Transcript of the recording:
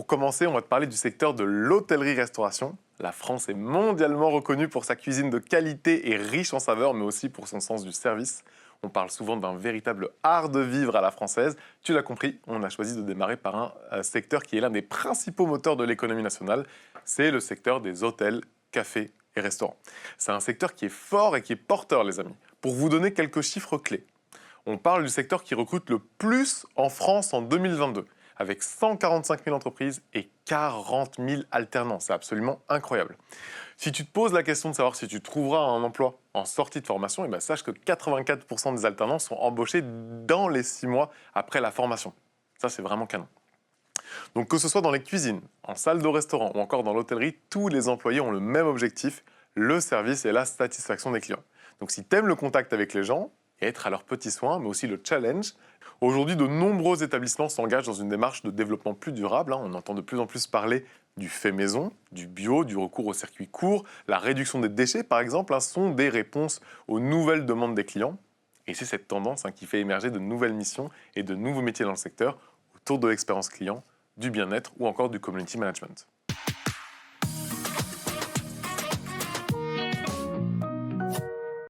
Pour commencer, on va te parler du secteur de l'hôtellerie-restauration. La France est mondialement reconnue pour sa cuisine de qualité et riche en saveurs, mais aussi pour son sens du service. On parle souvent d'un véritable art de vivre à la française. Tu l'as compris, on a choisi de démarrer par un secteur qui est l'un des principaux moteurs de l'économie nationale. C'est le secteur des hôtels, cafés et restaurants. C'est un secteur qui est fort et qui est porteur, les amis. Pour vous donner quelques chiffres clés, on parle du secteur qui recrute le plus en France en 2022, avec 145 000 entreprises et 40 000 alternants. C'est absolument incroyable. Si tu te poses la question de savoir si tu trouveras un emploi en sortie de formation, sache que 84% des alternants sont embauchés dans les 6 mois après la formation. Ça, c'est vraiment canon. Donc que ce soit dans les cuisines, en salle de restaurant ou encore dans l'hôtellerie, tous les employés ont le même objectif, le service et la satisfaction des clients. Donc si tu aimes le contact avec les gens, et être à leurs petits soins, mais aussi le challenge. Aujourd'hui, de nombreux établissements s'engagent dans une démarche de développement plus durable. On entend de plus en plus parler du fait maison, du bio, du recours au circuit court, la réduction des déchets, par exemple, sont des réponses aux nouvelles demandes des clients. Et c'est cette tendance qui fait émerger de nouvelles missions et de nouveaux métiers dans le secteur autour de l'expérience client, du bien-être ou encore du community management.